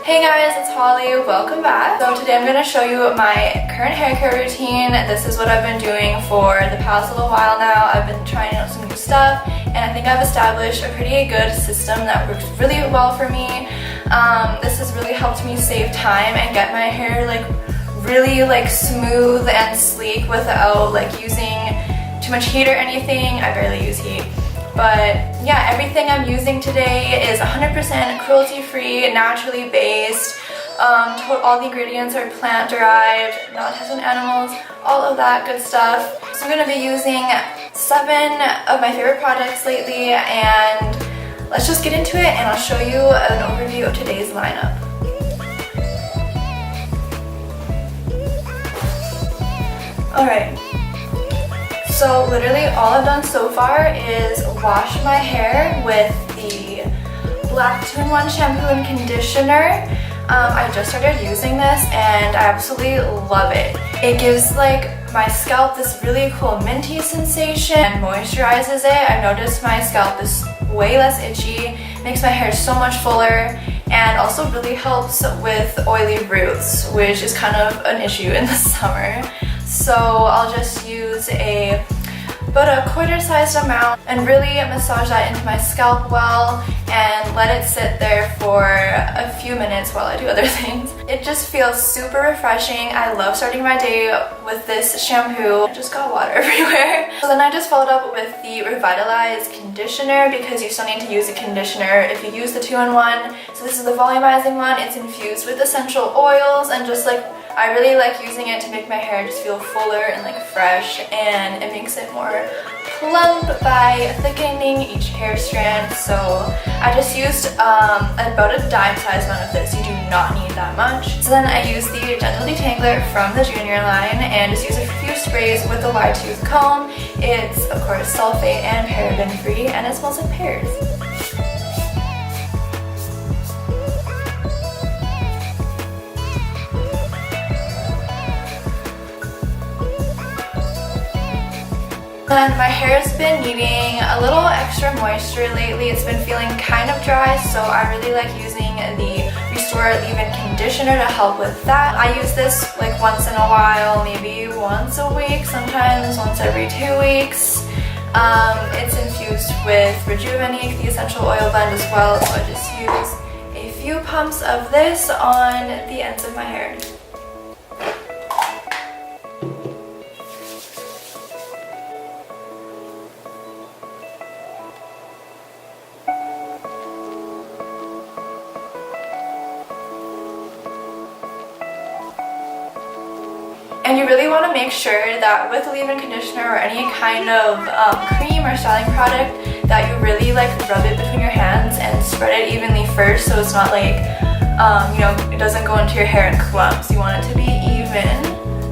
Hey guys, it's Holly. Welcome back. So today I'm going to show you my current hair care routine. This is what I've been doing for the past little while now. I've been trying out some new stuff and I think I've established a pretty good system that works really well for me. This has really helped me save time and get my hair really smooth and sleek without using too much heat or anything. I barely use heat. But yeah, everything I'm using today is 100% cruelty-free, naturally based. All the ingredients are plant-derived, not tested on animals, all of that good stuff. So I'm going to be using 7 of my favorite products lately, and let's just get into it and I'll show you an overview of today's lineup. Alright. So literally all I've done so far is wash my hair with the black 2-in-1 shampoo and conditioner. I just started using this and I absolutely love it. It gives my scalp this really cool minty sensation and moisturizes it. I've noticed my scalp is way less itchy, makes my hair so much fuller, and also really helps with oily roots, which is kind of an issue in the summer. So I'll just use about a quarter-sized amount and really massage that into my scalp well and let it sit there for a few minutes while I do other things. It just feels super refreshing. I love starting my day with this shampoo. I just got water everywhere. So then I just followed up with the Revitalized conditioner because you still need to use a conditioner if you use the 2-in-1. So this is the volumizing one. It's infused with essential oils and just I really like using it to make my hair just feel fuller and fresh, and it makes it more plump by thickening each hair strand. So I just used about a dime-sized amount of this. You do not need that much. So then I used the Gentle Detangler from the Junior line and just use a few sprays with the wide tooth comb. It's of course sulfate and paraben free and it smells like pears. And my hair's been needing a little extra moisture lately. It's been feeling kind of dry, so I really like using the Restore Leave-In Conditioner to help with that. I use this once in a while, maybe once a week, sometimes once every 2 weeks. It's infused with Rejuvenate, the essential oil blend as well, so I just use a few pumps of this on the ends of my hair. And you really want to make sure that with the leave-in conditioner or any kind of cream or styling product that you really rub it between your hands and spread it evenly first, so it's not it doesn't go into your hair in clumps. You want it to be even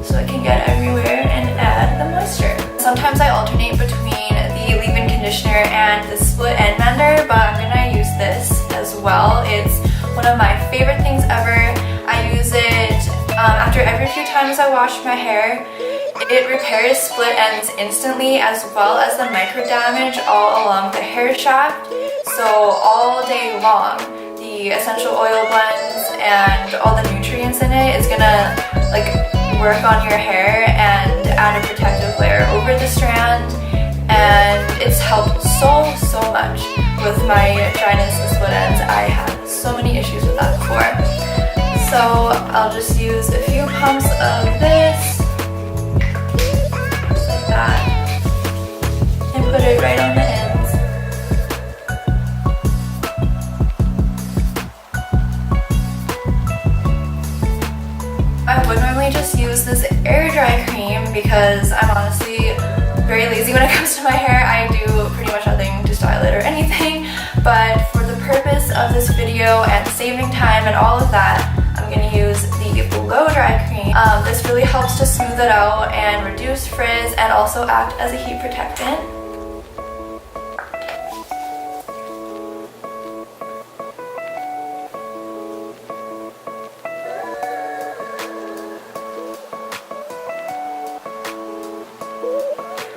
so it can get everywhere and add the moisture. Sometimes I alternate between the leave-in conditioner and the split end mender, but I'm gonna use this as well. It's one of my favorite things ever. I use it after every few times I wash my hair. It repairs split ends instantly as well as the micro damage all along the hair shaft. So all day long, the essential oil blends and all the nutrients in it is gonna work on your hair and add a protective layer over the strand. And it's helped so much with my dryness and split ends. I had so many issues with that before. So I'll just use a few pumps of this, just like that, and put it right on the ends. I would normally just use this air dry cream because I'm honestly very lazy when it comes to my hair. I do pretty much nothing to style it or anything, but for the purpose of this video and saving time and all of that, I'm going to use the blow dry cream. This really helps to smooth it out and reduce frizz and also act as a heat protectant.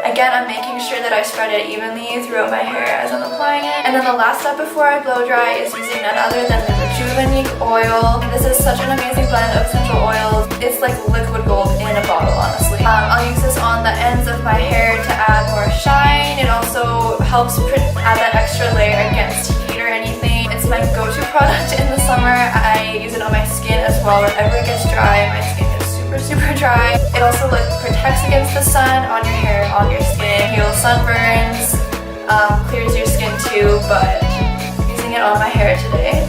Again, I'm making sure that I spread it evenly throughout my hair as I'm applying it. And then the last step before I blow dry is using none other than the Rejuvenate oil. This is such an amazing blend of essential oils. It's like liquid gold in a bottle, honestly. I'll use this on the ends of my hair to add more shine. It also helps add that extra layer against heat or anything. It's my go-to product in the summer. I use it on my skin as well. Whenever it gets dry, my skin gets super dry. It also like protects against the sun on your hair, on your skin, heals sunburns, clears your skin too, but using it on my hair today.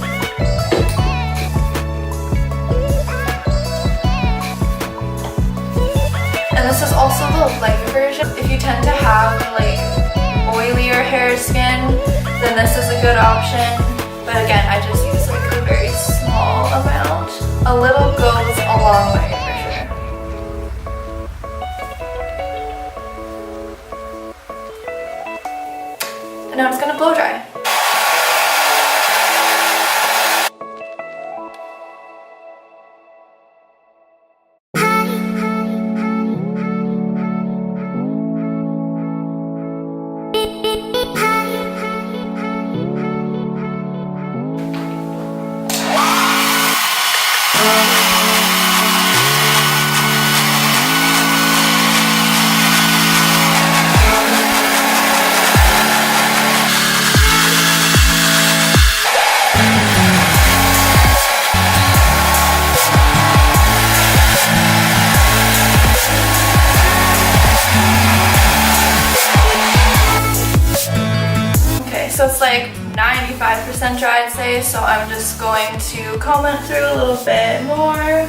And this is also the light version. If you tend to have like oilier hair skin, then this is a good option. But again, I just use like a very small amount. A little goes a long way for sure. And now I'm just gonna blow dry. So it's like 95% dry, I'd say, so I'm just going to comb it through a little bit more.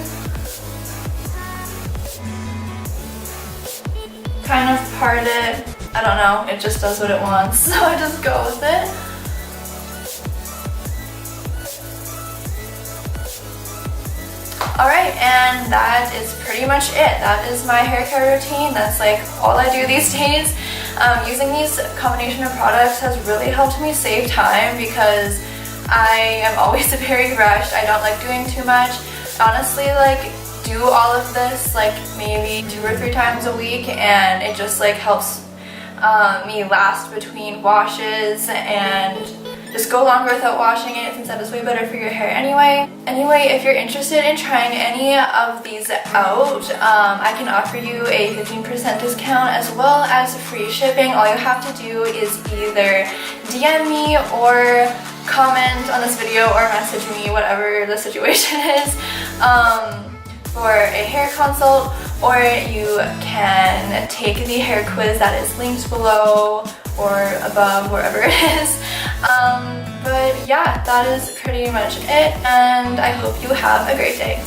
Kind of part it. I don't know, it just does what it wants, so I just go with it. Alright, and that is pretty much it. That is my hair care routine. That's like all I do these days. Using these combination of products has really helped me save time because I am always very rushed. I don't like doing too much. Honestly, like do all of this like maybe 2 or 3 times a week, and it just like helps me last between washes and just go longer without washing it, since that is way better for your hair anyway. Anyway, if you're interested in trying any of these out, I can offer you a 15% discount as well as free shipping. All you have to do is either DM me or comment on this video or message me, whatever the situation is, for a hair consult, or you can take the hair quiz that is linked below or above, wherever it is. But yeah, that is pretty much it, and I hope you have a great day.